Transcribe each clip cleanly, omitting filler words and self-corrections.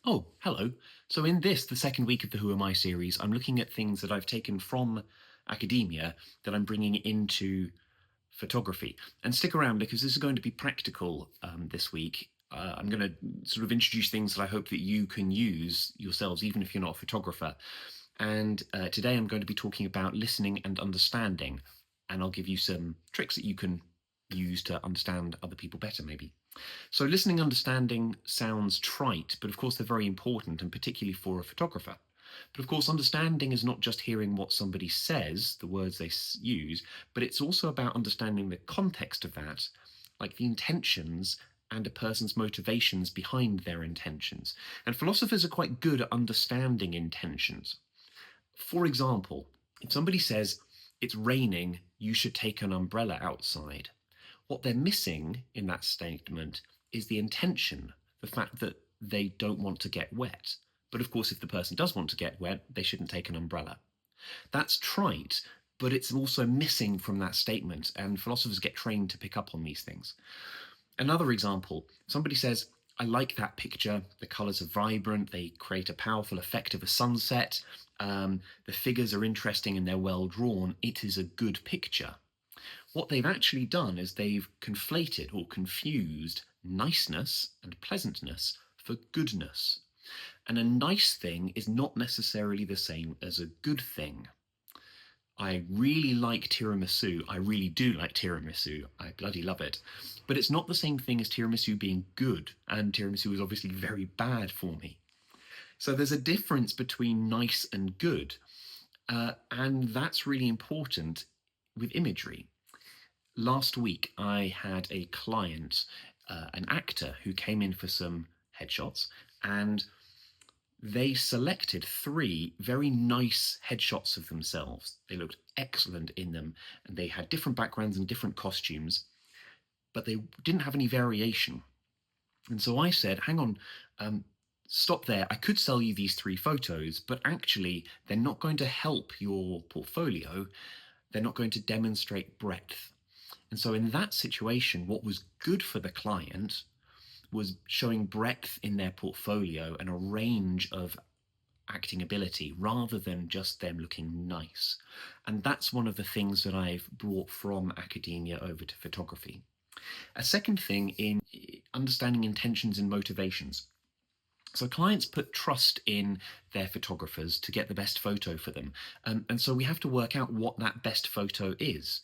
Oh, hello. So in this, the second week of the Who Am I series, I'm looking at things that I've taken from academia that I'm bringing into photography. And stick around because this is going to be practical this week. I'm going to sort of introduce things that I hope that you can use yourselves, even if you're not a photographer. And today I'm going to be talking about listening and understanding. And I'll give you some tricks that you can use to understand other people better, maybe. So listening understanding sounds trite, but of course they're very important, and particularly for a photographer. But of course, understanding is not just hearing what somebody says, the words they use, but it's also about understanding the context of that, like the intentions and a person's motivations behind their intentions. And philosophers are quite good at understanding intentions. For example, if somebody says, "It's raining, you should take an umbrella outside," what they're missing in that statement is the intention, the fact that they don't want to get wet. But of course, if the person does want to get wet, they shouldn't take an umbrella. That's trite, but it's also missing from that statement, and philosophers get trained to pick up on these things. Another example, somebody says, "I like that picture, the colours are vibrant, they create a powerful effect of a sunset, the figures are interesting and they're well drawn, it is a good picture." What they've actually done is they've conflated or confused niceness and pleasantness for goodness. And a nice thing is not necessarily the same as a good thing. I really like tiramisu. I really do like tiramisu. I bloody love it. But it's not the same thing as tiramisu being good, and tiramisu is obviously very bad for me. So there's a difference between nice and good, and that's really important with imagery. Last week, I had a client, an actor, who came in for some headshots, and they selected three very nice headshots of themselves. They looked excellent in them, and they had different backgrounds and different costumes, but they didn't have any variation. And so I said, "Hang on, stop there. I could sell you these three photos, but actually, they're not going to help your portfolio. They're not going to demonstrate breadth." And so in that situation, what was good for the client was showing breadth in their portfolio and a range of acting ability rather than just them looking nice. And that's one of the things that I've brought from academia over to photography. A second thing in understanding intentions and motivations. So clients put trust in their photographers to get the best photo for them. And so we have to work out what that best photo is.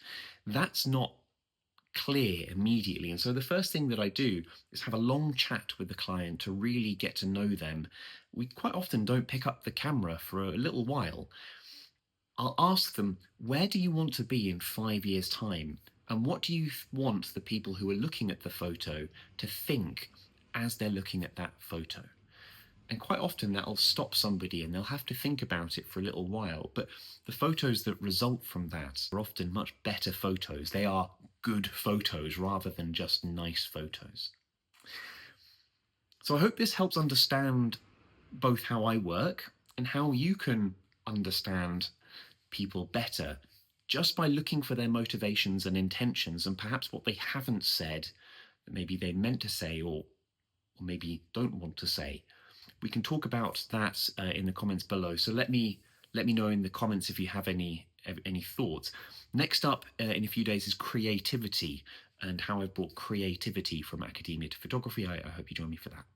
That's not clear immediately. And so the first thing that I do is have a long chat with the client to really get to know them. We quite often don't pick up the camera for a little while. I'll ask them, where do you want to be in 5 years' time? And what do you want the people who are looking at the photo to think as they're looking at that photo? And quite often that'll stop somebody and they'll have to think about it for a little while. But the photos that result from that are often much better photos. They are good photos rather than just nice photos. So I hope this helps understand both how I work and how you can understand people better just by looking for their motivations and intentions and perhaps what they haven't said that maybe they meant to say or maybe don't want to say. We can talk about that in the comments below. So let me know in the comments if you have any thoughts. Next up in a few days is creativity and how I've brought creativity from academia to photography. I hope you join me for that.